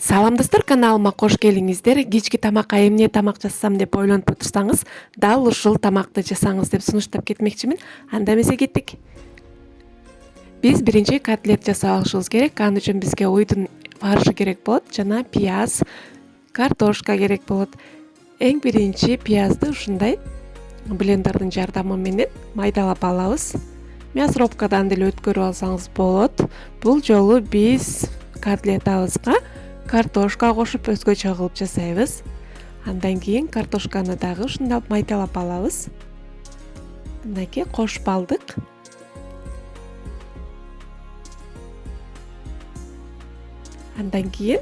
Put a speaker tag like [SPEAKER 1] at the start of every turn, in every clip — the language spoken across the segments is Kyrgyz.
[SPEAKER 1] Салам достор, каналыма кош келиңиздер. Кечки тамакка эмне тамак жасасам деп ойлонуп отурсаңыз, дал ушул тамакты жасаңыз деп сунуштап кетмекчимин. Анда эмесе кеттик. Биз биринчи котлет жасап алышыбыз керек. Ал үчүн бизге уйдун фаршы керек болот жана пияз, картошка керек болот. Эң биринчи пиязды ушундай блендердин жардамы менен майдалап алабыз. Мясорубкадан деле өткөрүп алсаңыз болот. Бул жолу биз котлетабызга картошка кошуп өзгөчө кылып жасайбыз. Андан кийин картошканы дагы ушундай майдалап алабыз. Мынакей кошуп алдык. Андан кийин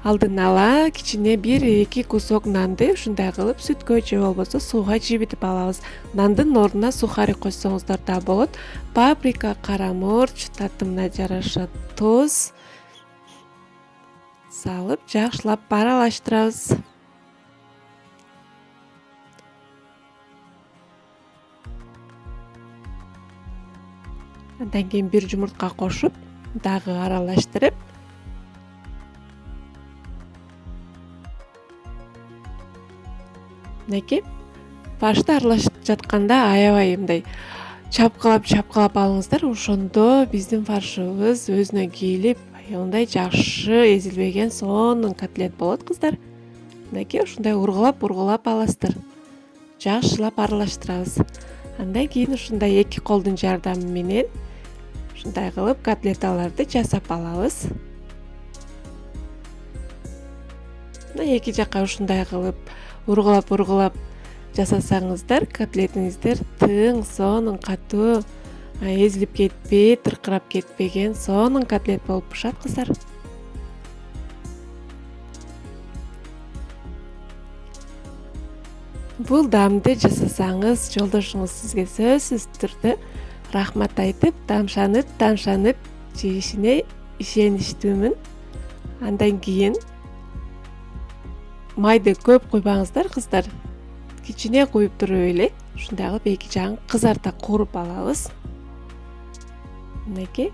[SPEAKER 1] алдын ала кичине 1-2 кусок нанды ушундай кылып сүткө же болбосо сууга жибитип алабыз. Нандын ордуна сухари койсоңуздар да болот. Паприка, кара мурч, татымына жараша туз салып жакшылап аралаштырабыз. Андан кийин бир жумуртка кошуп, дагы аралаштырып, мынакей фаршты аралашып жатканда аябай мындай чапкылап алыңыздар. Ошондо биздин фаршыбыз өзүнө кийлип, аябай жакшы эзилбеген сонун котлет болот, кыздар. Мынакей ушундай ургулап аласыздар. Жакшылап аралаштырабыз. Андан кийин ушундай эки колдун жардамы менен ушундай кылып котлеталарды жасап алабыз. Мына эки жакка ушундай кылып ургулап жасасаңыздар, котлетиңиздер тың, сонун, катуу, эзилип кетпей, тыркырап кетпеген сонун котлет болуп пышат, кыздар. Бул даамды жасасаңыз, жолдошуңуз сизге сөзсүз түрдө рахмат айтып, тамшанып жешине ишеничтүүмүн. Андан кийин майды көп куйбаңыздар, кыздар. Кичине куюп туруп эле ушундай кылып эки жагын кызарта кууруп алабыз. Мынакей.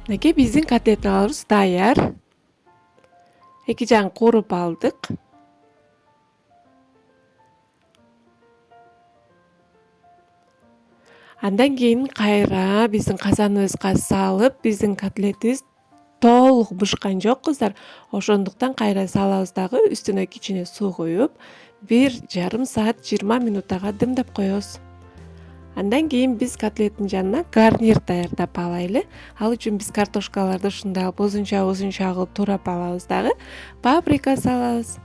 [SPEAKER 1] Мынакей биздин котлеталарыбыз даяр. Эки жагын кууруп алдык. Андан кийин кайра биздин казаныбызга салып, биздин котлетибиз толук бышкан жок, кыздар. Ошондуктан кайра салабыз дагы, үстүнө кичине суу куюп, 1,5 саат 20 минутага дымдап коебуз. Андан кийин биз котлеттин жанына гарнир даярдап алайлы. Ал үчүн биз картошкаларды ушундай узунча кылып турап алабыз дагы. Паприка салабыз.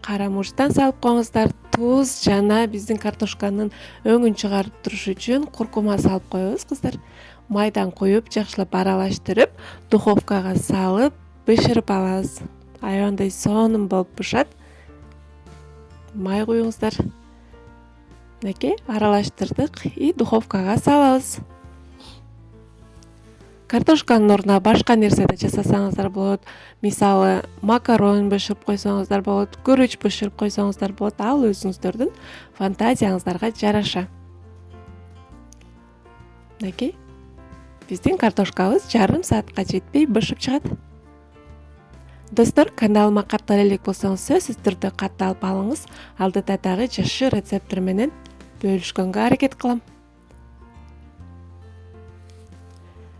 [SPEAKER 1] Кара мурчтан салып коюңуздар. Туз жана биздин картошканын өңүн чыгарып туруш үчүн куркума салып коебуз, кыздар. Майдан куюп, жакшылап аралаштырып, духовкага салып, бышырып алабыз. Аябай сонун болуп пышат. Май куюңуздар. Мынакей аралаштырдык и духовкага салабыз. Картошканын ордуна башка нерсе да жасасаңыздар болот. Мисалы, макарон бышырып койсоңуздар болот, күрүч бышырып койсоңуздар болот. Ал өзүңүздөрдүн фантазияңыздарга жараша. Мынакей биздин картошкабыз жарым саатка жетпей бышып чыгат. Достор, каналыма каттала элек болсоңуз, сөзсүз түрдө катталып алыңыз. Алдыда дагы жакшы рецепттер менен бөлүшкөнгө аракет кылам.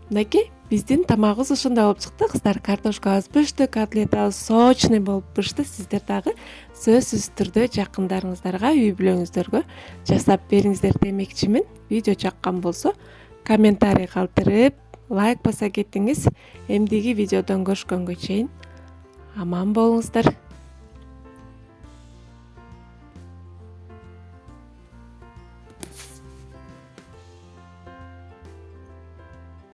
[SPEAKER 1] Мынакей биздин тамагыбыз ушундай болуп чыкты, кыздар. Картошкабыз пышты, котлетабыз сочный болуп пышты. Сиздер дагы сөзсүз түрдө жакындарыңыздарга, үй бүлөңүздөргө жасап бериңиздер демекчимин. Видео жаккан болсо, комментарий калтырып, лайк баса кетиңиз. Эмдиги видеодон көрүшкөнгө чейин аман болуңуздар.